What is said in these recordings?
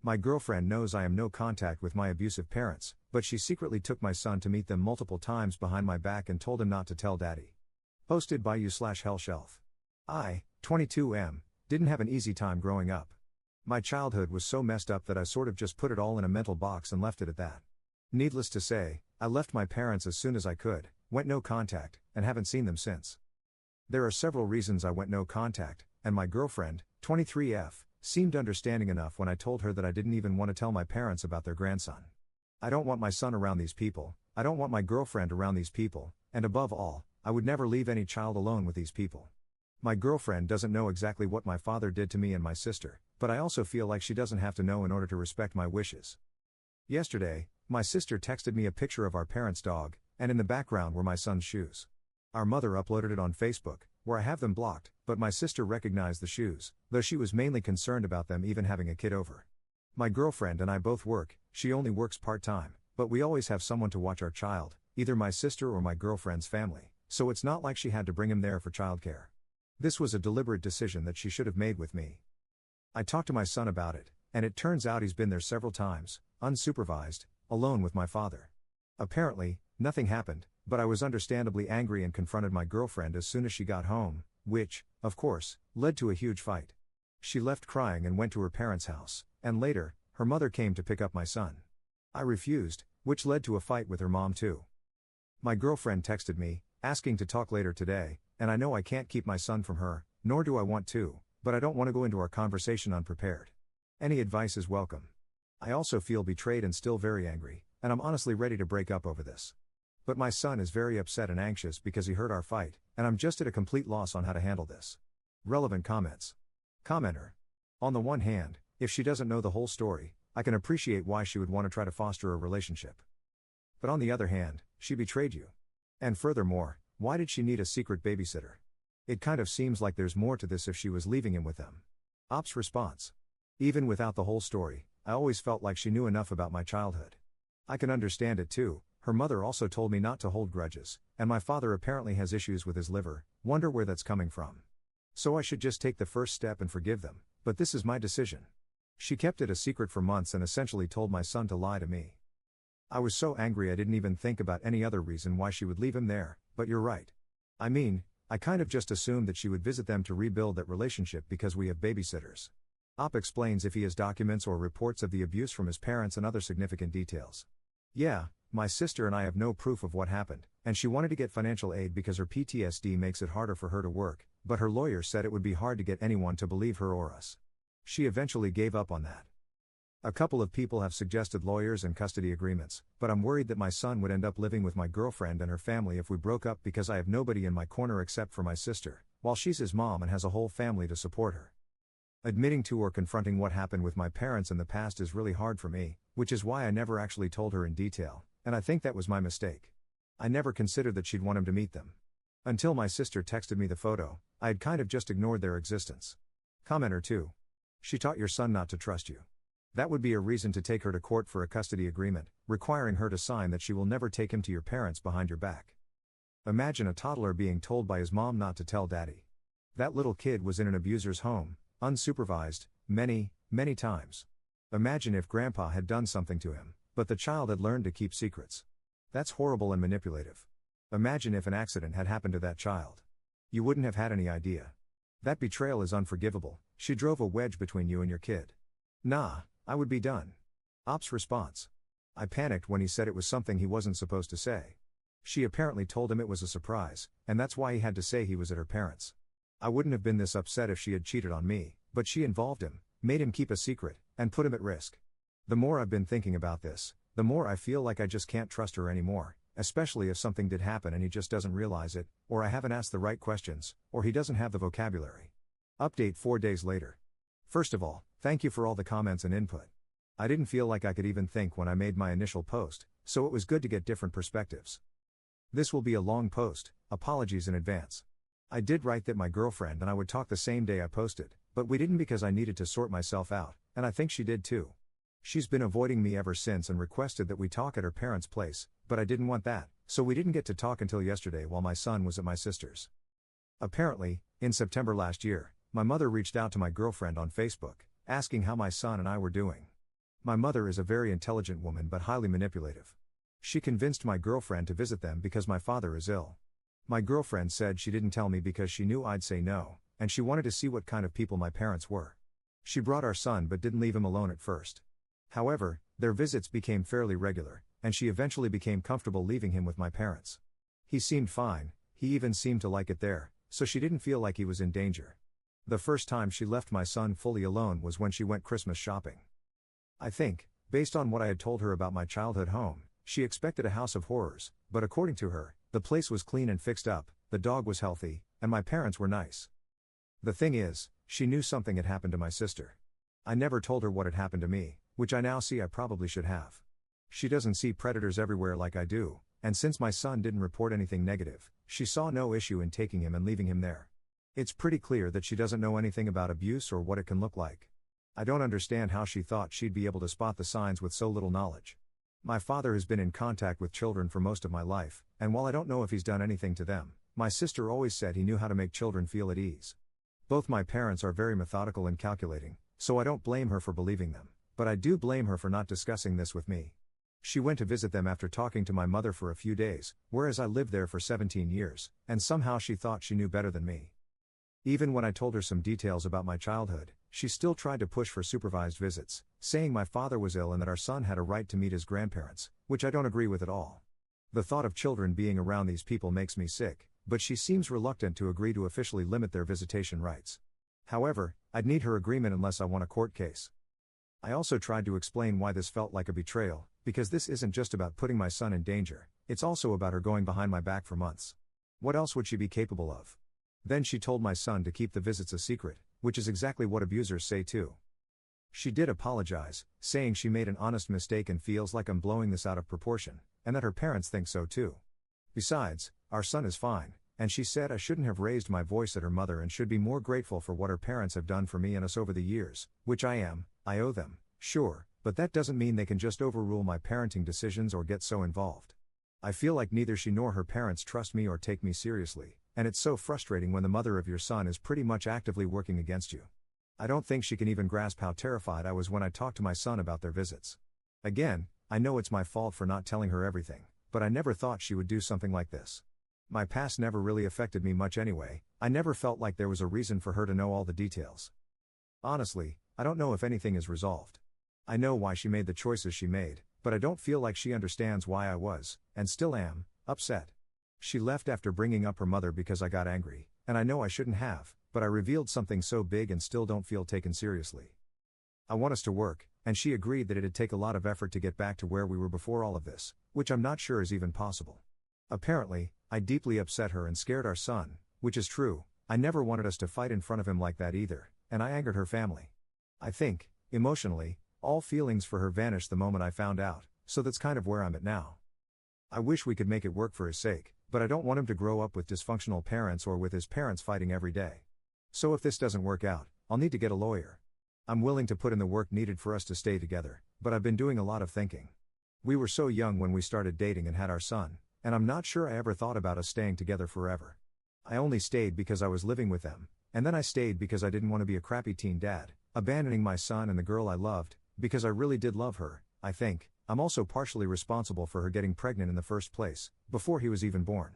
My girlfriend knows I am no contact with my abusive parents, but she secretly took my son to meet them multiple times behind my back and told him not to tell daddy. Posted by you/Hellshelf. I, 22M, didn't have an easy time growing up. My childhood was so messed up that I sort of just put it all in a mental box and left it at that. Needless to say, I left my parents as soon as I could, went no contact, and haven't seen them since. There are several reasons I went no contact, and my girlfriend, 23F, seemed understanding enough when I told her that I didn't even want to tell my parents about their grandson. I don't want my son around these people, I don't want my girlfriend around these people, and above all, I would never leave any child alone with these people. My girlfriend doesn't know exactly what my father did to me and my sister, but I also feel like she doesn't have to know in order to respect my wishes. Yesterday, my sister texted me a picture of our parents' dog, and in the background were my son's shoes. Our mother uploaded it on Facebook, where I have them blocked, but my sister recognized the shoes, though she was mainly concerned about them even having a kid over. My girlfriend and I both work, she only works part-time, but we always have someone to watch our child, either my sister or my girlfriend's family, so it's not like she had to bring him there for childcare. This was a deliberate decision that she should have made with me. I talked to my son about it, and it turns out he's been there several times, unsupervised, alone with my father. Apparently, nothing happened, but I was understandably angry and confronted my girlfriend as soon as she got home, which, of course, led to a huge fight. She left crying and went to her parents' house, and later, her mother came to pick up my son. I refused, which led to a fight with her mom too. My girlfriend texted me, asking to talk later today, and I know I can't keep my son from her, nor do I want to, but I don't want to go into our conversation unprepared. Any advice is welcome. I also feel betrayed and still very angry, and I'm honestly ready to break up over this. But my son is very upset and anxious because he heard our fight, and I'm just at a complete loss on how to handle this. Relevant comments. Commenter. On the one hand, if she doesn't know the whole story, I can appreciate why she would want to try to foster a relationship. But on the other hand, she betrayed you. And furthermore, why did she need a secret babysitter? It kind of seems like there's more to this if she was leaving him with them. Op's response. Even without the whole story, I always felt like she knew enough about my childhood. I can understand it too. Her mother also told me not to hold grudges, and my father apparently has issues with his liver, wonder where that's coming from. So I should just take the first step and forgive them, but this is my decision. She kept it a secret for months and essentially told my son to lie to me. I was so angry I didn't even think about any other reason why she would leave him there, but you're right. I mean, I kind of just assumed that she would visit them to rebuild that relationship because we have babysitters. Op explains if he has documents or reports of the abuse from his parents and other significant details. Yeah, my sister and I have no proof of what happened, and she wanted to get financial aid because her PTSD makes it harder for her to work, but her lawyer said it would be hard to get anyone to believe her or us. She eventually gave up on that. A couple of people have suggested lawyers and custody agreements, but I'm worried that my son would end up living with my girlfriend and her family if we broke up because I have nobody in my corner except for my sister, while she's his mom and has a whole family to support her. Admitting to or confronting what happened with my parents in the past is really hard for me, which is why I never actually told her in detail, and I think that was my mistake. I never considered that she'd want him to meet them. Until my sister texted me the photo, I had kind of just ignored their existence. Commenter 2. She taught your son not to trust you. That would be a reason to take her to court for a custody agreement, requiring her to sign that she will never take him to your parents behind your back. Imagine a toddler being told by his mom not to tell daddy. That little kid was in an abuser's home, unsupervised, many, many times. Imagine if grandpa had done something to him, but the child had learned to keep secrets. That's horrible and manipulative. Imagine if an accident had happened to that child. You wouldn't have had any idea. That betrayal is unforgivable. She drove a wedge between you and your kid. Nah, I would be done. Op's response. I panicked when he said it was something he wasn't supposed to say. She apparently told him it was a surprise, and that's why he had to say he was at her parents'. I wouldn't have been this upset if she had cheated on me, but she involved him, made him keep a secret, and put him at risk. The more I've been thinking about this, the more I feel like I just can't trust her anymore, especially if something did happen and he just doesn't realize it, or I haven't asked the right questions, or he doesn't have the vocabulary. Update 4 days later. First of all, thank you for all the comments and input. I didn't feel like I could even think when I made my initial post, so it was good to get different perspectives. This will be a long post, apologies in advance. I did write that my girlfriend and I would talk the same day I posted, but we didn't because I needed to sort myself out, and I think she did too. She's been avoiding me ever since and requested that we talk at her parents' place, but I didn't want that, so we didn't get to talk until yesterday while my son was at my sister's. Apparently, in September last year, my mother reached out to my girlfriend on Facebook, asking how my son and I were doing. My mother is a very intelligent woman but highly manipulative. She convinced my girlfriend to visit them because my father is ill. My girlfriend said she didn't tell me because she knew I'd say no, and she wanted to see what kind of people my parents were. She brought our son but didn't leave him alone at first. However, their visits became fairly regular, and she eventually became comfortable leaving him with my parents. He seemed fine, he even seemed to like it there, so she didn't feel like he was in danger. The first time she left my son fully alone was when she went Christmas shopping. I think, based on what I had told her about my childhood home, she expected a house of horrors, but according to her, the place was clean and fixed up, the dog was healthy, and my parents were nice. The thing is, she knew something had happened to my sister. I never told her what had happened to me, which I now see I probably should have. She doesn't see predators everywhere like I do, and since my son didn't report anything negative, she saw no issue in taking him and leaving him there. It's pretty clear that she doesn't know anything about abuse or what it can look like. I don't understand how she thought she'd be able to spot the signs with so little knowledge. My father has been in contact with children for most of my life, and while I don't know if he's done anything to them, my sister always said he knew how to make children feel at ease. Both my parents are very methodical and calculating, so I don't blame her for believing them, but I do blame her for not discussing this with me. She went to visit them after talking to my mother for a few days, whereas I lived there for 17 years, and somehow she thought she knew better than me. Even when I told her some details about my childhood, she still tried to push for supervised visits, saying my father was ill and that our son had a right to meet his grandparents, which I don't agree with at all. The thought of children being around these people makes me sick, but she seems reluctant to agree to officially limit their visitation rights. However, I'd need her agreement unless I won a court case. I also tried to explain why this felt like a betrayal, because this isn't just about putting my son in danger, it's also about her going behind my back for months. What else would she be capable of? Then she told my son to keep the visits a secret, which is exactly what abusers say too. She did apologize, saying she made an honest mistake and feels like I'm blowing this out of proportion, and that her parents think so too. Besides, our son is fine, and she said I shouldn't have raised my voice at her mother and should be more grateful for what her parents have done for me and us over the years, which I am. I owe them, sure, but that doesn't mean they can just overrule my parenting decisions or get so involved. I feel like neither she nor her parents trust me or take me seriously, and it's so frustrating when the mother of your son is pretty much actively working against you. I don't think she can even grasp how terrified I was when I talked to my son about their visits. Again, I know it's my fault for not telling her everything, but I never thought she would do something like this. My past never really affected me much anyway, I never felt like there was a reason for her to know all the details. Honestly, I don't know if anything is resolved. I know why she made the choices she made, but I don't feel like she understands why I was, and still am, upset. She left after bringing up her mother because I got angry, and I know I shouldn't have, but I revealed something so big and still don't feel taken seriously. I want us to work, and she agreed that it'd take a lot of effort to get back to where we were before all of this, which I'm not sure is even possible. Apparently, I deeply upset her and scared our son, which is true. I never wanted us to fight in front of him like that either, and I angered her family. I think, emotionally, all feelings for her vanished the moment I found out, so that's kind of where I'm at now. I wish we could make it work for his sake, but I don't want him to grow up with dysfunctional parents or with his parents fighting every day. So if this doesn't work out, I'll need to get a lawyer. I'm willing to put in the work needed for us to stay together, but I've been doing a lot of thinking. We were so young when we started dating and had our son, and I'm not sure I ever thought about us staying together forever. I only stayed because I was living with them, and then I stayed because I didn't want to be a crappy teen dad, abandoning my son and the girl I loved, because I really did love her. I think I'm also partially responsible for her getting pregnant in the first place, before he was even born.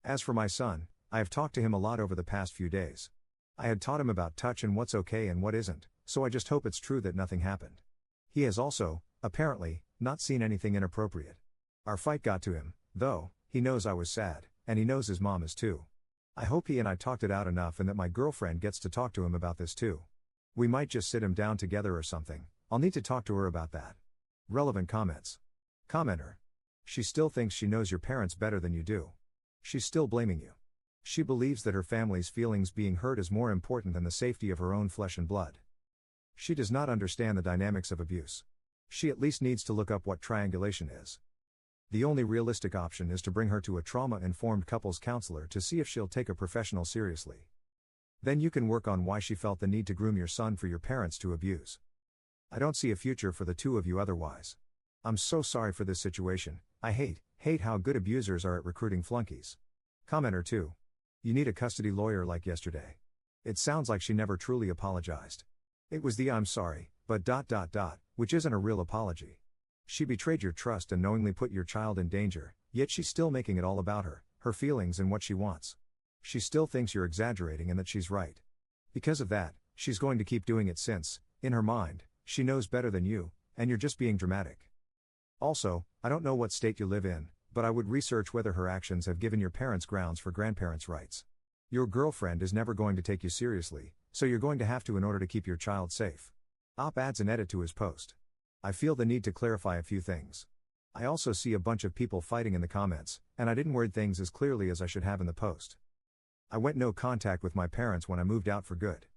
As for my son, I have talked to him a lot over the past few days. I had taught him about touch and what's okay and what isn't, so I just hope it's true that nothing happened. He has also, apparently, not seen anything inappropriate. Our fight got to him, though. He knows I was sad, and he knows his mom is too. I hope he and I talked it out enough and that my girlfriend gets to talk to him about this too. We might just sit him down together or something. I'll need to talk to her about that. Relevant comments. Commenter. She still thinks she knows your parents better than you do. She's still blaming you. She believes that her family's feelings being hurt is more important than the safety of her own flesh and blood. She does not understand the dynamics of abuse. She at least needs to look up what triangulation is. The only realistic option is to bring her to a trauma-informed couples counselor to see if she'll take a professional seriously. Then you can work on why she felt the need to groom your son for your parents to abuse. I don't see a future for the two of you otherwise. I'm so sorry for this situation. I hate how good abusers are at recruiting flunkies. Commenter 2. You need a custody lawyer like yesterday. It sounds like she never truly apologized. It was the I'm sorry, but ... which isn't a real apology. She betrayed your trust and knowingly put your child in danger, yet she's still making it all about her feelings and what she wants. She still thinks you're exaggerating and that she's right. Because of that, she's going to keep doing it since, in her mind, she knows better than you, and you're just being dramatic. Also, I don't know what state you live in, but I would research whether her actions have given your parents grounds for grandparents' rights. Your girlfriend is never going to take you seriously, so you're going to have to in order to keep your child safe. Adds an edit to his post. I feel the need to clarify a few things. I also see a bunch of people fighting in the comments, and I didn't word things as clearly as I should have in the post. I went no contact with my parents when I moved out for good.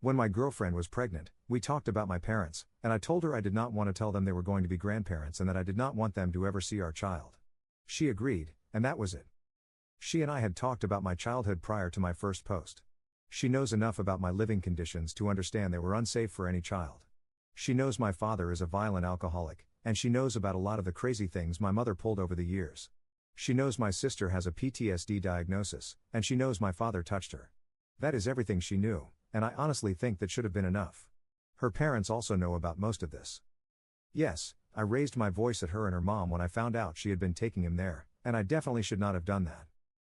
When my girlfriend was pregnant, we talked about my parents, and I told her I did not want to tell them they were going to be grandparents and that I did not want them to ever see our child. She agreed, and that was it. She and I had talked about my childhood prior to my first post. She knows enough about my living conditions to understand they were unsafe for any child. She knows my father is a violent alcoholic, and she knows about a lot of the crazy things my mother pulled over the years. She knows my sister has a PTSD diagnosis, and she knows my father touched her. That is everything she knew, and I honestly think that should have been enough. Her parents also know about most of this. Yes, I raised my voice at her and her mom when I found out she had been taking him there, and I definitely should not have done that.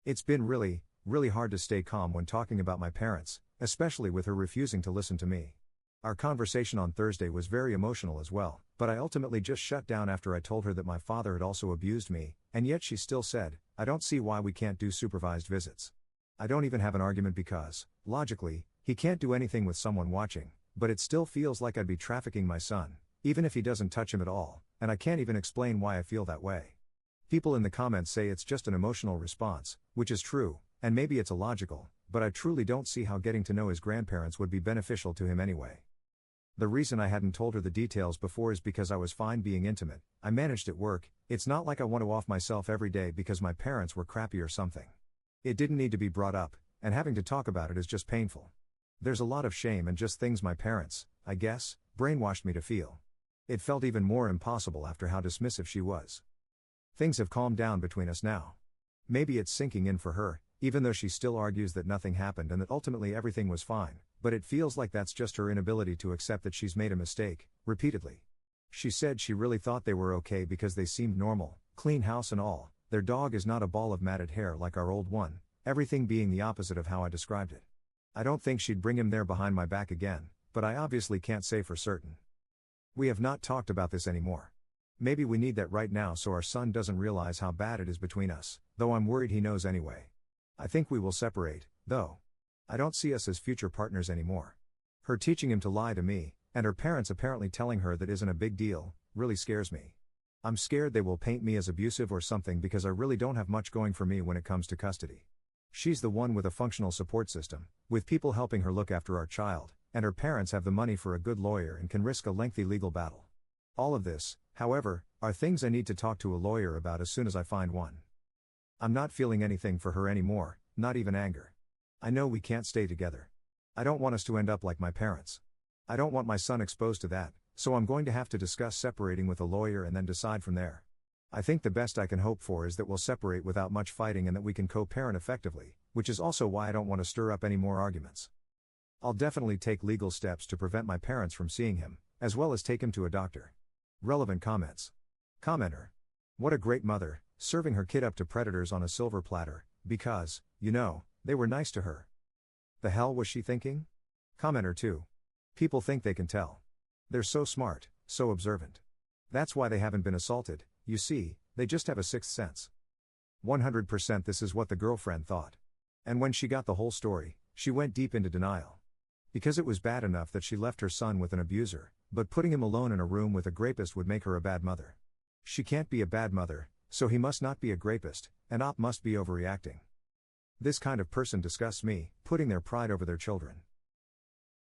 It's been really hard to stay calm when talking about my parents, especially with her refusing to listen to me. Our conversation on Thursday was very emotional as well, but I ultimately just shut down after I told her that my father had also abused me, and yet she still said, I don't see why we can't do supervised visits. I don't even have an argument because, logically, he can't do anything with someone watching, but it still feels like I'd be trafficking my son, even if he doesn't touch him at all, and I can't even explain why I feel that way. People in the comments say it's just an emotional response, which is true, and maybe it's illogical, but I truly don't see how getting to know his grandparents would be beneficial to him anyway. The reason I hadn't told her the details before is because I was fine being intimate. I managed at work. It's not like I want to off myself every day because my parents were crappy or something. It didn't need to be brought up, and having to talk about it is just painful. There's a lot of shame and just things my parents, I guess, brainwashed me to feel. It felt even more impossible after how dismissive she was. Things have calmed down between us now. Maybe it's sinking in for her, even though she still argues that nothing happened and that ultimately everything was fine, but it feels like that's just her inability to accept that she's made a mistake, repeatedly. She said she really thought they were okay because they seemed normal, clean house and all, their dog is not a ball of matted hair like our old one, everything being the opposite of how I described it. I don't think she'd bring him there behind my back again, but I obviously can't say for certain. We have not talked about this anymore. Maybe we need that right now so our son doesn't realize how bad it is between us, though I'm worried he knows anyway. I think we will separate, though. I don't see us as future partners anymore. Her teaching him to lie to me, and her parents apparently telling her that isn't a big deal, really scares me. I'm scared they will paint me as abusive or something because I really don't have much going for me when it comes to custody. She's the one with a functional support system, with people helping her look after our child, and her parents have the money for a good lawyer and can risk a lengthy legal battle. All of this, however, are things I need to talk to a lawyer about as soon as I find one. I'm not feeling anything for her anymore, not even anger. I know we can't stay together. I don't want us to end up like my parents. I don't want my son exposed to that, so I'm going to have to discuss separating with a lawyer and then decide from there. I think the best I can hope for is that we'll separate without much fighting and that we can co-parent effectively, which is also why I don't want to stir up any more arguments. I'll definitely take legal steps to prevent my parents from seeing him, as well as take him to a doctor. Relevant comments. Commenter. What a great mother, serving her kid up to predators on a silver platter, because, they were nice to her. The hell was she thinking? Commenter 2. People think they can tell. They're so smart, so observant. That's why they haven't been assaulted, you see, they just have a sixth sense. 100% this is what the girlfriend thought. And when she got the whole story, she went deep into denial. Because it was bad enough that she left her son with an abuser, but putting him alone in a room with a rapist would make her a bad mother. She can't be a bad mother, so he must not be a rapist, and must be overreacting. This kind of person disgusts me, putting their pride over their children.